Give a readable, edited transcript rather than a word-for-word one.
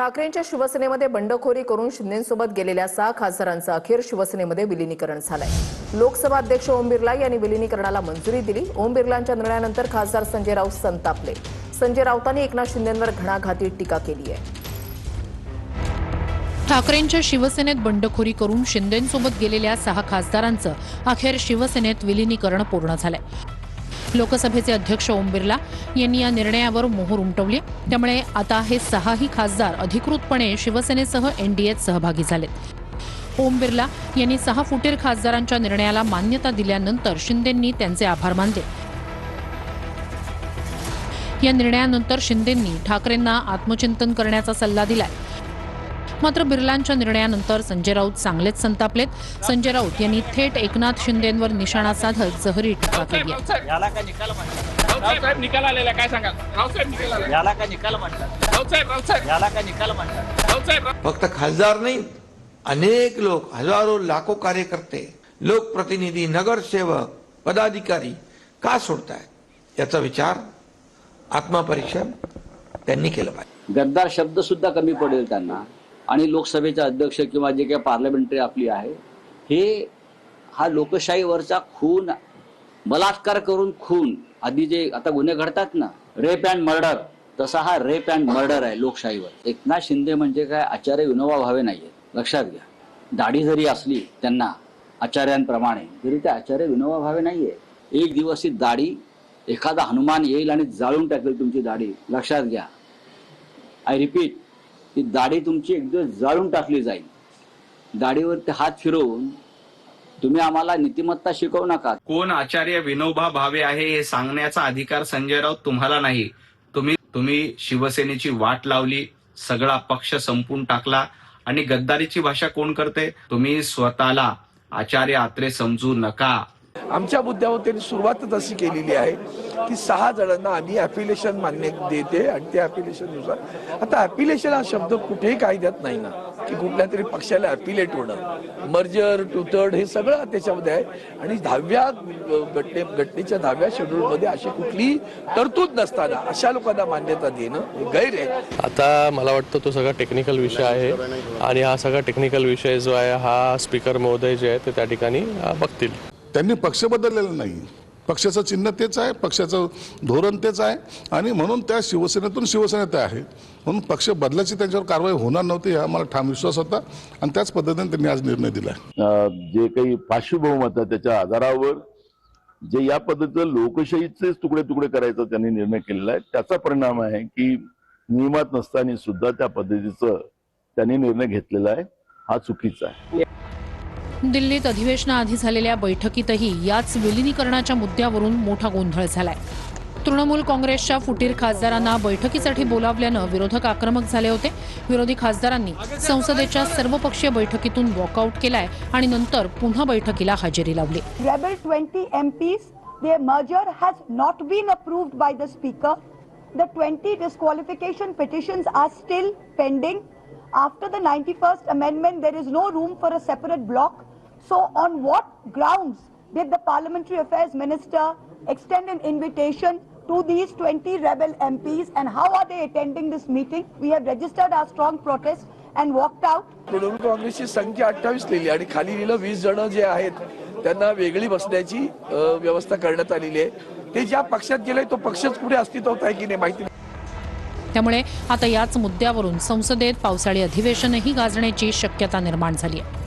ठाकरेंच्या शिवसेनेमध्ये बंडखोरी करून शिंदेंसोबत गेलेल्या 6 खासदारांचं अखेर शिवसेनेमध्ये विलीनीकरण झालंय। लोकसभा अध्यक्ष ओम बिर्ला यांनी विलीनीकरणाला मंजुरी दिली। ओम बिर्लांच्या निर्णयानंतर खासदार संजय राऊत संतापले। संजय राऊतांनी एकनाथ शिंदेंवर घणाघाती टीका केली आहे। ठाकरेंच्या शिवसेनेत बंडखोरी करून शिंदेंसोबत गेलेल्या 6 खासदारांचं अखेर शिवसेनेत विलीनीकरण पूर्ण झालंय। लोकसभेचे अध्यक्ष ओम बिर्ला यांनी या निर्णयावर मोहर उमटवली। त्यामुळे आता हे 6ही खासदार अधिकृतपणे शिवसेनेसह एनडीएत सहभागी झालेत। ओम बिर्ला यांनी 6 फुटीर खासदारांच्या निर्णयाला मान्यता दिल्यानंतर शिंदेंनी त्यांचे आभार मानले। या निर्णयानंतर शिंदेंनी ठाकरेंना आत्मचिंतन करण्याचा सल्ला दिलाय। मात्र बिर्लांच्या निर्णयानंतर संजय राऊत चांगलेच संतापलेत। संजय राऊत यांनी थेट एकनाथ शिंदेंवर निशाणा साधत जहरी टीका केली आहे। याला का निकाल म्हणतात? रावसाहेब निकाल आलेला काय सांगाल? रावसाहेब निकाल आलेला याला का निकाल म्हणतात? रावसाहेब याला का निकाल म्हणतात? रावसाहेब फक्त खासदार नाही, अनेक लोक, हजारो लाखो कार्यकर्ते, लोकप्रतिनिधी, नगरसेवक, पदाधिकारी का सोडतायत याचा विचार, आत्मपरीक्षण त्यांनी केलं पाहिजे। गद्दार शब्द सुद्धा कमी पडेल त्यांना। आणि लोकसभेचे अध्यक्ष किंवा जे काही पार्लमेंटरी आपली आहे हा लोकशाहीवरचा खून, बलात्कार करून खून, आधी जे आता गुन्हे घडतात ना, रेप अँड मर्डर, तसा हा रेप अँड मर्डर आहे लोकशाहीवर। एकनाथ शिंदे म्हणजे काय आचार्य विनोबा भावे नाहीये, लक्षात घ्या। दाढी जरी असली त्यांना आचार्यांप्रमाणे, तरी ते आचार्य विनोबा भावे नाहीये। एक दिवस ही दाढी, एखादा हनुमान येईल आणि जाळून टाकेल तुमची दाढी, लक्षात घ्या। आय रिपीट, ती दाढी तुमची एक दिवस जाळून टाकली जाईल। दाढीवरती हात फिरवून तुम्ही आम्हाला नीतिमत्ता शिकवू नका। कोण आचार्य विनोबा भावे आहे हे सांगण्याचा अधिकार संजय राऊत तुम्हाला नाही। तुम्ही शिवसेनेची वाट लावली, सगळा पक्ष संपून टाकला आणि गद्दारीची भाषा कोण करते? तुम्ही स्वतःला आचार्य आत्रे समजू नका। आमच्या मुद्द्यावर त्यांनी सुरुवातच अशी केलेली आहे की 6 जणांना आम्ही ॲफिलिएशन मान्य देते आणि त्या ॲफिलिएशननुसार, आता ॲफिलिएशन हा शब्द कुठेही कायद्यात नाही ना, की कुठल्या तरी पक्षाला ॲफिलिएट होणं, मर्जर टू थर्ड हे सगळं त्याच्यामध्ये आहे। आणि 10व्या घटनेच्या 10व्या शेड्यूलमध्ये अशी कुठली तरतूद नसताना अशा लोकांना मान्यता देणं गैर आहे। आता मला वाटतं तो सगळा टेक्निकल विषय आहे आणि हा सगळा टेक्निकल विषय जो आहे हा स्पीकर महोदय जे आहे ते त्या ठिकाणी बघतील। त्यांनी पक्ष बदललेला नाही, पक्षाचं चिन्ह तेच आहे, पक्षाचं धोरण तेच आहे आणि म्हणून त्या शिवसेनेतून शिवसेनेत आहे, म्हणून पक्ष बदलाची त्यांच्यावर कारवाई होणार नव्हती हा मला ठाम विश्वास होता आणि त्याच पद्धतीने त्यांनी आज निर्णय दिला। जे काही पार्श्वभूमी होता त्याच्या आधारावर जे या पद्धतीचं लोकशाहीचे तुकडे तुकडे करायचा त्यांनी निर्णय केलेला आहे, त्याचा परिणाम आहे की नियमात नसताना सुद्धा त्या पद्धतीचं त्यांनी निर्णय घेतलेला आहे, हा चुकीचा आहे। दिल्लीत अधिवेशनाआधी झालेल्या बैठकीतही याच विलीनीकरणाच्या मुद्द्यावरून मोठा गोंधळ झालाय। तृणमूल काँग्रेसच्या फुटीर खासदारांना बैठकीसाठी बोलावल्यानं विरोधक आक्रमक झाले होते। विरोधी खासदारांनी संसदेच्या सर्वपक्षीय बैठकीतून वॉकआउट केलाय आणि नंतर पुन्हा बैठकीला हजेरी लावली। Rebel 20 MPs, their merger has not been approved by the speaker. The 20 disqualification petitions are still pending. After the 91st amendment, there is no room for a separate block. So on what grounds did the Parliamentary Affairs Minister extend an invitation to these 20 rebel MPs and how are they attending this meeting? We have registered our strong protest and walked out. Trinamool काँग्रेसची संख्या 28 लिहिली आणि खाली लिहिलं 20 जण जे आहेत त्यांना वेगळी बसण्याची व्यवस्था करण्यात आलेली आहे। ते ज्या पक्षात गेले तो पक्षच पुढे अस्तित्वात आहे की नाही माहिती नाही। त्यामुळे आता याच मुद्द्यावरून संसदेत पावसाळी अधिवेशनही गाजण्याची शक्यता निर्माण झाली आहे।